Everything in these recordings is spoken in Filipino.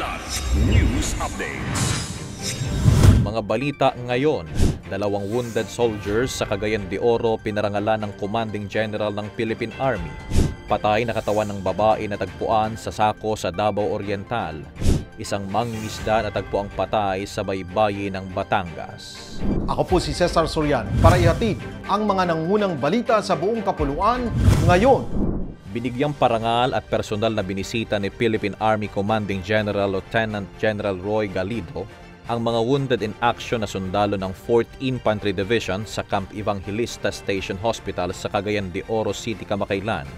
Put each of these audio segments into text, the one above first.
Kilat News Updates. Mga balita ngayon, 2 wounded soldiers sa Cagayan de Oro pinarangalan ng Commanding General ng Philippine Army. Patay na katawan ng babae na tagpuan sa sako sa Davao Oriental. Isang mangingisda na tagpuang patay sa baybayin ng Batangas. Ako po si Cesar Sorian para ihatid ang mga nangunang balita sa buong kapuluan ngayon. Binigyang parangal at personal na binisita ni Philippine Army Commanding General Lieutenant General Roy Galido ang mga wounded in action na sundalo ng 4th Infantry Division sa Camp Evangelista Station Hospital sa Cagayan de Oro City, Kamakailan.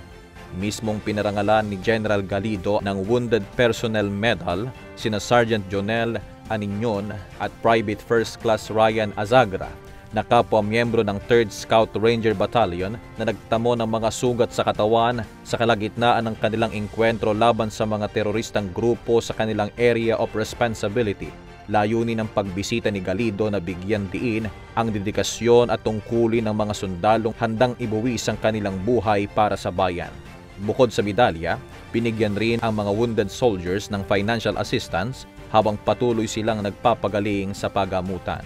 Mismong pinarangalan ni General Galido ng Wounded Personnel Medal sina Sergeant Jonel Aninyon at Private First Class Ryan Azagra na kapwa miyembro ng 3rd Scout Ranger Battalion na nagtamo ng mga sugat sa katawan sa kalagitnaan ng kanilang engkwentro laban sa mga teroristang grupo sa kanilang area of responsibility. Layunin ng pagbisita ni Galido na bigyan diin ang dedikasyon at tungkulin ng mga sundalong handang ibuwis ang kanilang buhay para sa bayan. Bukod sa medalya, binigyan rin ang mga wounded soldiers ng financial assistance habang patuloy silang nagpapagaling sa pagamutan.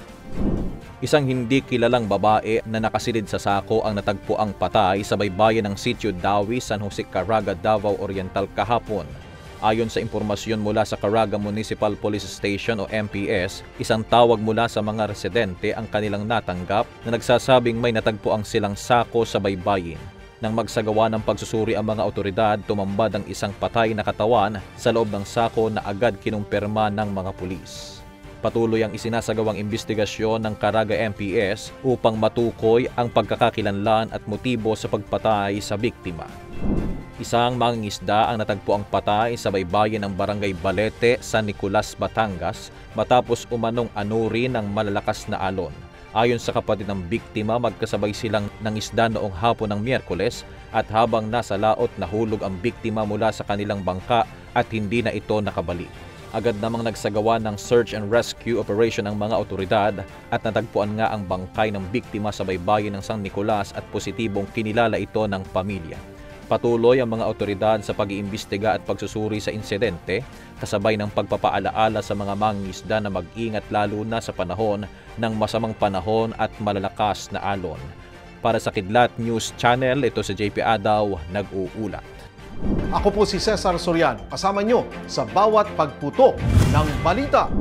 Isang hindi kilalang babae na nakasilid sa sako ang natagpuang patay sa baybayin ng Sitio Dawi, San Jose, Caraga, Davao Oriental kahapon. Ayon sa impormasyon mula sa Caraga Municipal Police Station o MPS, isang tawag mula sa mga residente ang kanilang natanggap na nagsasabing may natagpuang silang sako sa baybayin. Nang magsagawa ng pagsusuri ang mga otoridad, tumambad ang isang patay na katawan sa loob ng sako na agad kinumpirma ng mga pulis. Patuloy ang isinasagawang investigasyon ng Caraga MPS upang matukoy ang pagkakakilanlan at motibo sa pagpatay sa biktima. Isang mangingisda ang natagpuang patay sa baybayin ng Barangay Balete, San Nicolas, Batangas matapos umanong anurin ng malalakas na alon. Ayon sa kapatid ng biktima, magkasabay silang nangisda noong hapon ng Miyerkules at habang nasa laot nahulog ang biktima mula sa kanilang bangka at hindi na ito nakabalik. Agad namang nagsagawa ng search and rescue operation ng mga otoridad at natagpuan nga ang bangkay ng biktima sa baybayin ng San Nicolas at positibong kinilala ito ng pamilya. Patuloy ang mga otoridad sa pag-iimbestiga at pagsusuri sa insidente, kasabay ng pagpapaalaala sa mga mangingisda na mag-ingat lalo na sa panahon ng masamang panahon at malalakas na alon. Para sa Kidlat News Channel, ito si JP Adaw, nag-uulat. Ako po si Cesar Sorian, kasama nyo sa bawat pagputo ng balita.